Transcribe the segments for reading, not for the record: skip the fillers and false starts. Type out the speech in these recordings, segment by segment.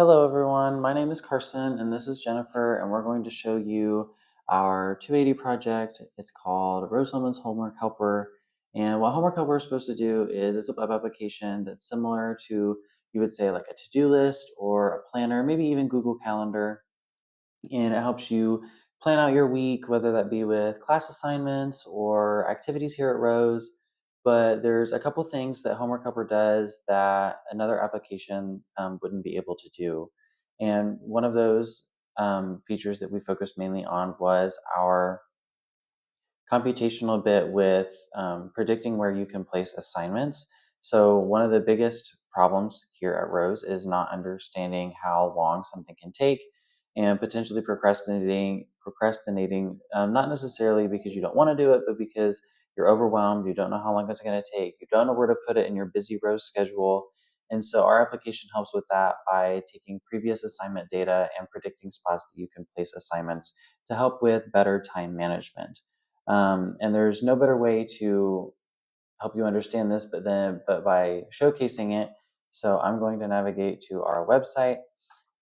Hello everyone, my name is Carson and this is Jennifer and we're going to show you our 280 project. It's called Rose Hillman's Homework Helper. And what Homework Helper is supposed to do is it's a web application that's similar to, you would say, like a to-do list or a planner, maybe even Google Calendar. And it helps you plan out your week, whether that be with class assignments or activities here at Rose. But there's a couple things that Homework Helper does that another application wouldn't be able to do. And one of those features that we focused mainly on was our computational bit with predicting where you can place assignments. So one of the biggest problems here at Rose is not understanding how long something can take and potentially procrastinating, not necessarily because you don't want to do it, but because you're overwhelmed, you don't know how long it's going to take, you don't know where to put it in your busy Rose schedule. And so our application helps with that by taking previous assignment data and predicting spots that you can place assignments to help with better time management. And there's no better way to help you understand this, but by showcasing it. So I'm going to navigate to our website,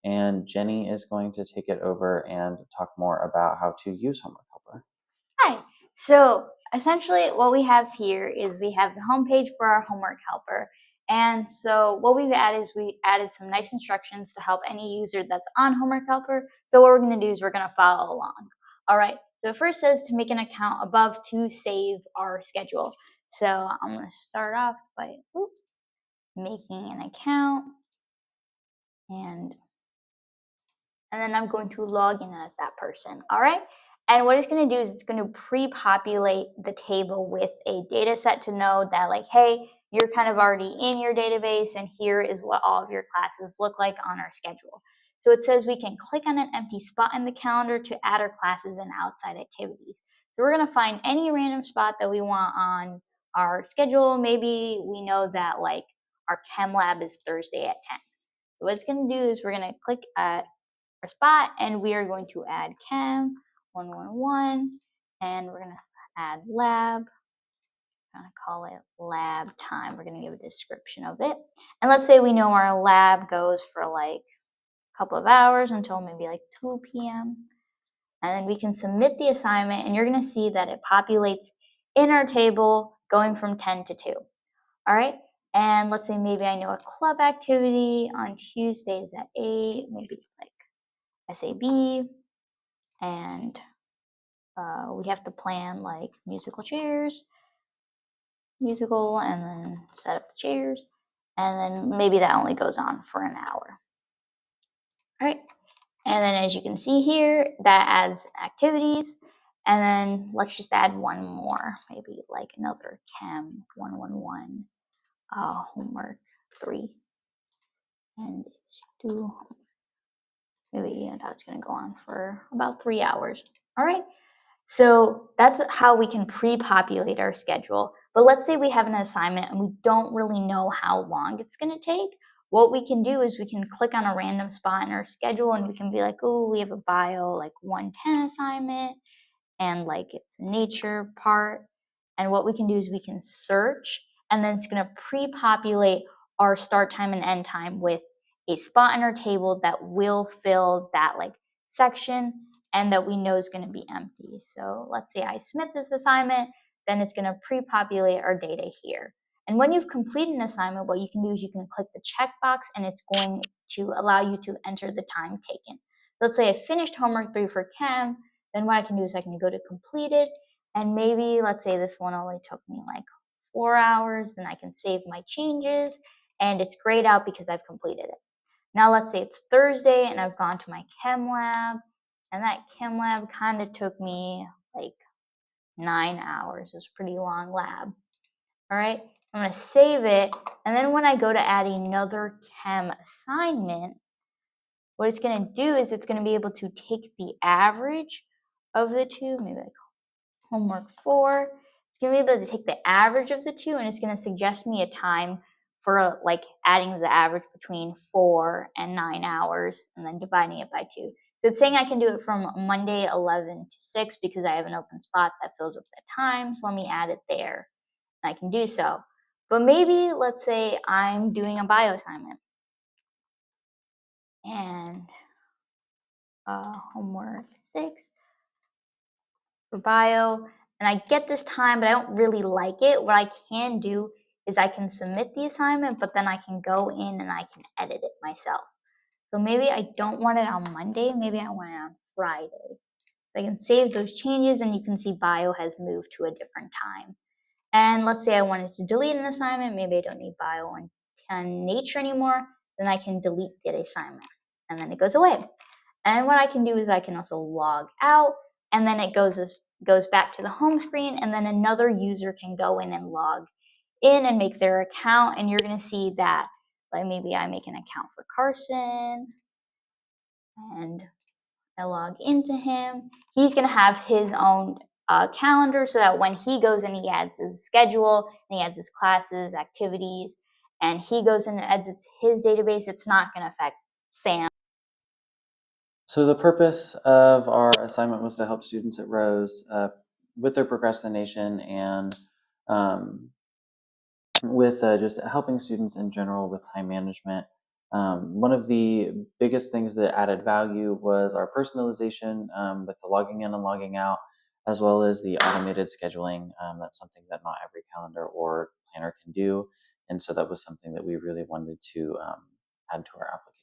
and Jenny is going to take it over and talk more about how to use Homework Helper. Hi. So essentially what we have here is we have the homepage for our homework helper. And so what we've added is we added some nice instructions to help any user that's on homework helper. So what we're going to do is we're going to follow along. All right. So first says to make an account above to save our schedule. So I'm going to start off by making an account and then I'm going to log in as that person. All right. And what it's going to do is it's going to pre-populate the table with a data set to know that, like, hey, you're kind of already in your database and here is what all of your classes look like on our schedule. So it says we can click on an empty spot in the calendar to add our classes and outside activities. So we're going to find any random spot that we want on our schedule. Maybe we know that like our chem lab is Thursday at 10. So what it's going to do is we're going to click at our spot and we are going to add chem 111 and we're going to add lab. I'm going to call it lab time. We're going to give a description of it. And let's say we know our lab goes for like a couple of hours until maybe like 2 p.m. And then we can submit the assignment and you're going to see that it populates in our table going from 10 to 2. All right. And let's say maybe I know a club activity on Tuesdays at 8. Maybe it's like SAB, and we have to plan like musical chairs, and then set up the chairs, and then maybe that only goes on for an hour. All right, and then as you can see here, that adds activities, and then let's just add one more, maybe like another chem 111 homework 3, and it's due. Maybe that's going to go on for about 3 hours. All right. So that's how we can pre-populate our schedule. But let's say we have an assignment and we don't really know how long it's going to take. What we can do is we can click on a random spot in our schedule and we can be like, oh, we have a bio like 110 assignment and like it's a nature part. And what we can do is we can search and then it's going to pre-populate our start time and end time with a spot in our table that will fill that like section and that we know is going to be empty. So let's say I submit this assignment, then it's going to pre-populate our data here. And when you've completed an assignment, what you can do is you can click the checkbox and it's going to allow you to enter the time taken. Let's say I finished homework 3 for chem, then what I can do is I can go to completed and maybe let's say this one only took me like 4 hours, then I can save my changes and it's grayed out because I've completed it. Now let's say it's Thursday and I've gone to my chem lab and that chem lab kind of took me like 9 hours. It was a pretty long lab. All right, I'm going to save it. And then when I go to add another chem assignment, what it's going to do is it's going to be able to take the average of the two, maybe like homework 4. It's going to be able to take the average of the two and it's going to suggest me a time for like adding the average between 4 and 9 hours and then dividing it by 2. So it's saying I can do it from Monday 11 to 6 because I have an open spot that fills up that time. So let me add it there and I can do so. But maybe let's say I'm doing a bio assignment homework 6 for bio, and I get this time, but I don't really like it. What I can do is I can submit the assignment, but then I can go in and I can edit it myself. So maybe I don't want it on Monday, maybe I want it on Friday. So I can save those changes and you can see bio has moved to a different time. And let's say I wanted to delete an assignment, maybe I don't need bio and nature anymore, then I can delete the assignment and then it goes away. And what I can do is I can also log out and then it goes back to the home screen and then another user can go in and log in and make their account and you're going to see that like maybe I make an account for Carson and I log into him. He's going to have his own calendar so that when he goes in, he adds his schedule and he adds his classes, activities, and he goes in and edits his database. It's not going to affect Sam. So the purpose of our assignment was to help students at Rose with their procrastination and with just helping students in general with time management. One of the biggest things that added value was our personalization with the logging in and logging out, as well as the automated scheduling. That's something that not every calendar or planner can do. And so that was something that we really wanted to add to our application.